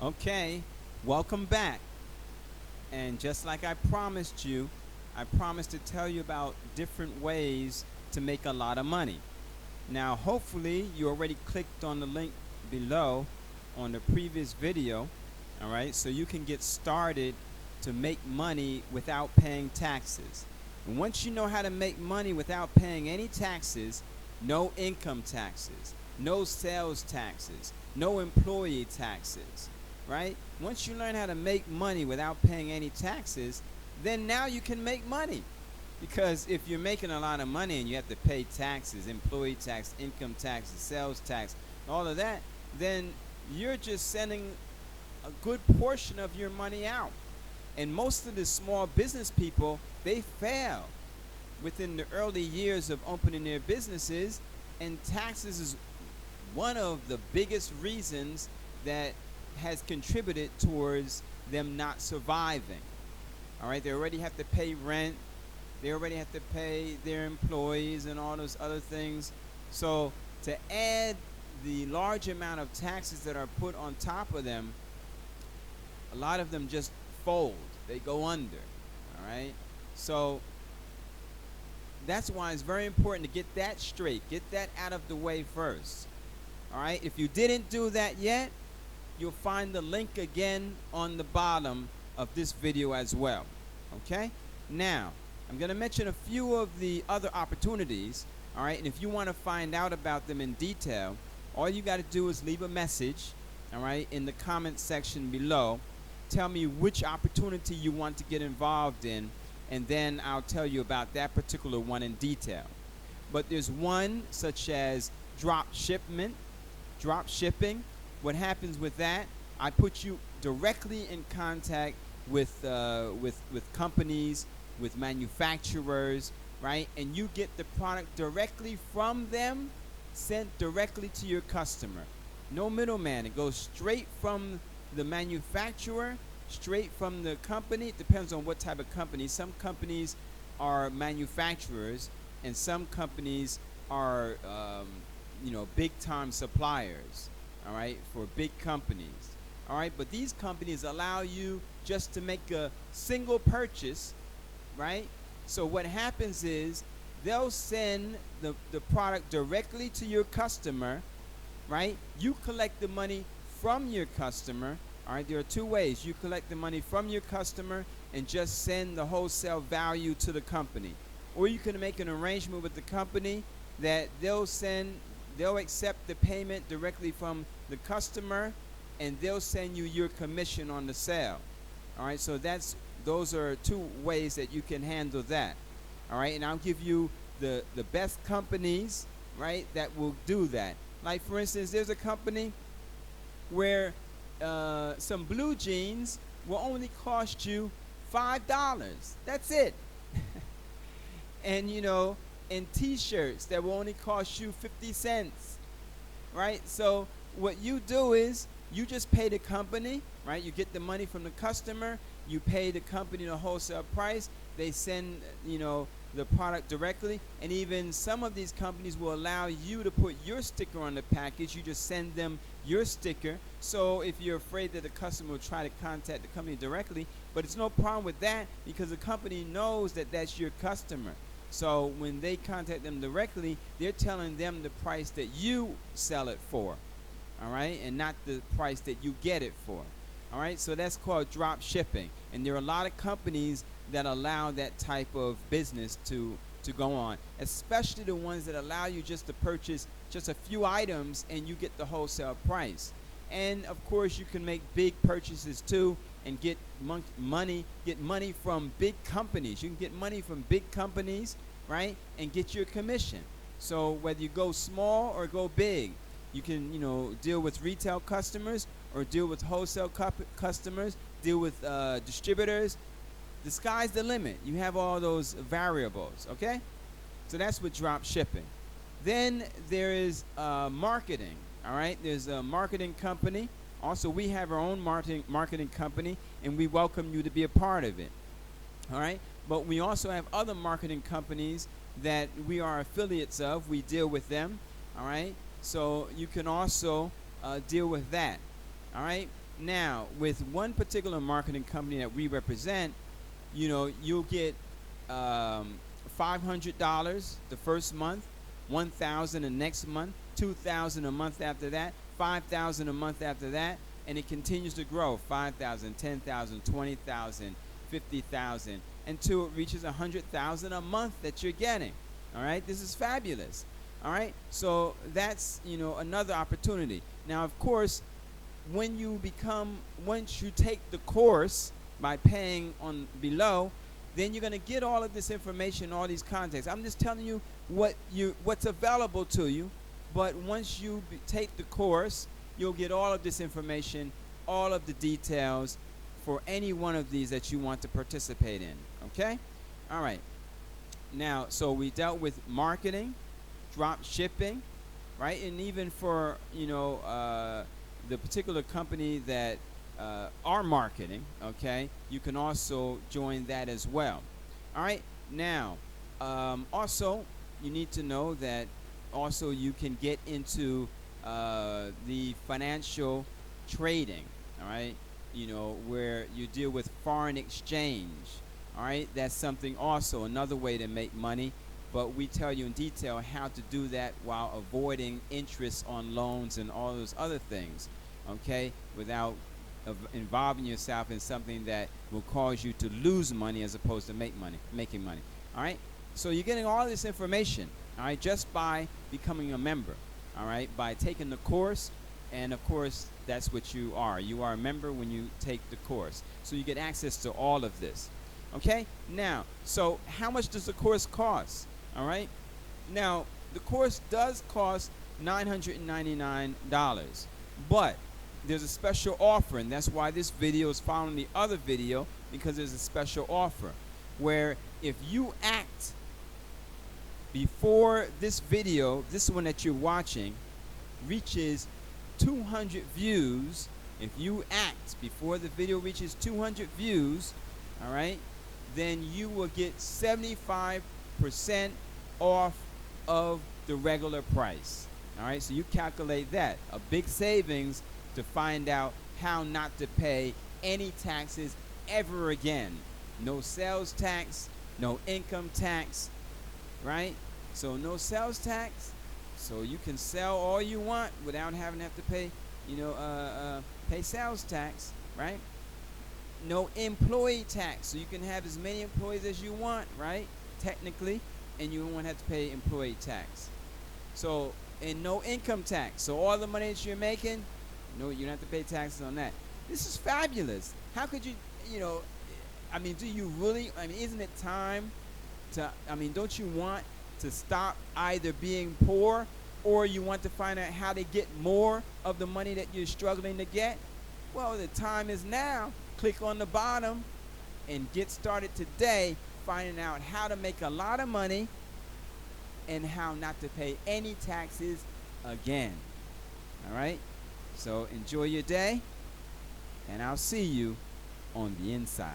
Okay, welcome back. And just like I promised you, I promised to tell you about different ways to make a lot of money. Now, hopefully, you already clicked on the link below on the previous video, all right, so you can get started to make money without paying taxes. And once you know how to make money without paying any taxes, no income taxes, no sales taxes, no employee taxes, right? Once you learn how to make money without paying any taxes, then now you can make money. Because if you're making a lot of money and you have to pay taxes, employee tax, income taxes, sales tax, all of that, then you're just sending a good portion of your money out. And most of the small business people, they fail within the early years of opening their businesses, and taxes is one of the biggest reasons that has contributed towards them not surviving. All right, they already have to pay rent, they already have to pay their employees and all those other things. So to add the large amount of taxes that are put on top of them, a lot of them just fold. They go under. All right. So that's why it's very important to get that straight. Get that out of the way first. All right. If you didn't do that yet, you'll find the link again on the bottom of this video as well. Okay. Now, I'm going to mention a few of the other opportunities. All right. And if you want to find out about them in detail, all you got to do is leave a message, all right, in the comment section below. Tell me which opportunity you want to get involved in, and then I'll tell you about that particular one in detail. But there's one such as drop shipping. What happens with that? I put you directly in contact with companies, with manufacturers, right? And you get the product directly from them, sent directly to your customer. No middleman. It goes straight from the manufacturer, straight from the company. It depends on what type of company. Some companies are manufacturers, and some companies are big time suppliers, all right, for big companies. All right, but these companies allow you just to make a single purchase, right? So what happens is they'll send the product directly to your customer, right? You collect the money from your customer. All right, there are two ways. You collect the money from your customer and just send the wholesale value to the company. Or you can make an arrangement with the company that they'll accept the payment directly from the customer, and they'll send you your commission on the sale. All right, so those are two ways that you can handle that. All right, and I'll give you the best companies, right, that will do that. Like, for instance, there's a company where some blue jeans will only cost you $5. That's it. And and t-shirts that will only cost you 50 cents, right? So what you do is you just pay the company, right? You get the money from the customer, you pay the company the wholesale price, they send the product directly, and even some of these companies will allow you to put your sticker on the package. You just send them your sticker. So if you're afraid that the customer will try to contact the company directly, but it's no problem with that because the company knows that that's your customer. So when they contact them directly, they're telling them the price that you sell it for, all right, and not the price that you get it for. All right, so that's called drop shipping, and there are a lot of companies that allow that type of business to go on, especially the ones that allow you just to purchase just a few items and you get the wholesale price. And of course, you can make big purchases too and get money from big companies. You can get money from big companies, right, and get your commission. So whether you go small or go big, you can deal with retail customers or deal with wholesale customers, deal with distributors. The sky's the limit. You have all those variables, okay? So that's with drop shipping. Then there is marketing, all right? There's a marketing company. Also, we have our own marketing company, and we welcome you to be a part of it, all right? But we also have other marketing companies that we are affiliates of. We deal with them, all right? So you can also deal with that, all right? Now, with one particular marketing company that we represent, you'll get $500 the first month, $1,000 the next month, $2,000 a month after that, $5,000 a month after that, and it continues to grow: $5,000, $10,000, $20,000, $50,000, until it reaches $100,000 a month that you're getting. All right, this is fabulous. All right, so that's another opportunity. Now, of course, once you take the course by paying on below, then you're going to get all of this information, all these contacts. I'm just telling you what's available to you. But once you take the course, you'll get all of this information, all of the details for any one of these that you want to participate in. Okay? All right. Now, so we dealt with marketing, drop shipping, right? And even for the particular company that are marketing, okay, you can also join that as well. All right. Now, also you need to know that also you can get into the financial trading. All right. Where you deal with foreign exchange. All right. That's something also, another way to make money. But we tell you in detail how to do that while avoiding interest on loans and all those other things, okay, without involving yourself in something that will cause you to lose money as opposed to making money. All right, so you're getting all this information, all right, just by becoming a member, all right, by taking the course. And of course, that's what you are. You are a member when you take the course, so you get access to all of this. Okay, now, so how much does the course cost? All right, now the course does cost $999, but there's a special offer, and that's why this video is following the other video, because there's a special offer where if you act before this video, this one that you're watching, reaches 200 views, if you act before the video reaches 200 views, all right, then you will get 75% off of the regular price. All right, so you calculate that. A big savings to find out how not to pay any taxes ever again. No sales tax, no income tax, right? So no sales tax, so you can sell all you want without having to pay, pay sales tax, right? No employee tax, so you can have as many employees as you want, right? Technically, and you won't have to pay employee tax. So, and no income tax. So all the money that you're making, no, you don't have to pay taxes on that. This is fabulous. How could you, do you really, isn't it time to, don't you want to stop either being poor, or you want to find out how to get more of the money that you're struggling to get? Well, the time is now. Click on the bottom and get started today finding out how to make a lot of money and how not to pay any taxes again. All right? So enjoy your day, and I'll see you on the inside.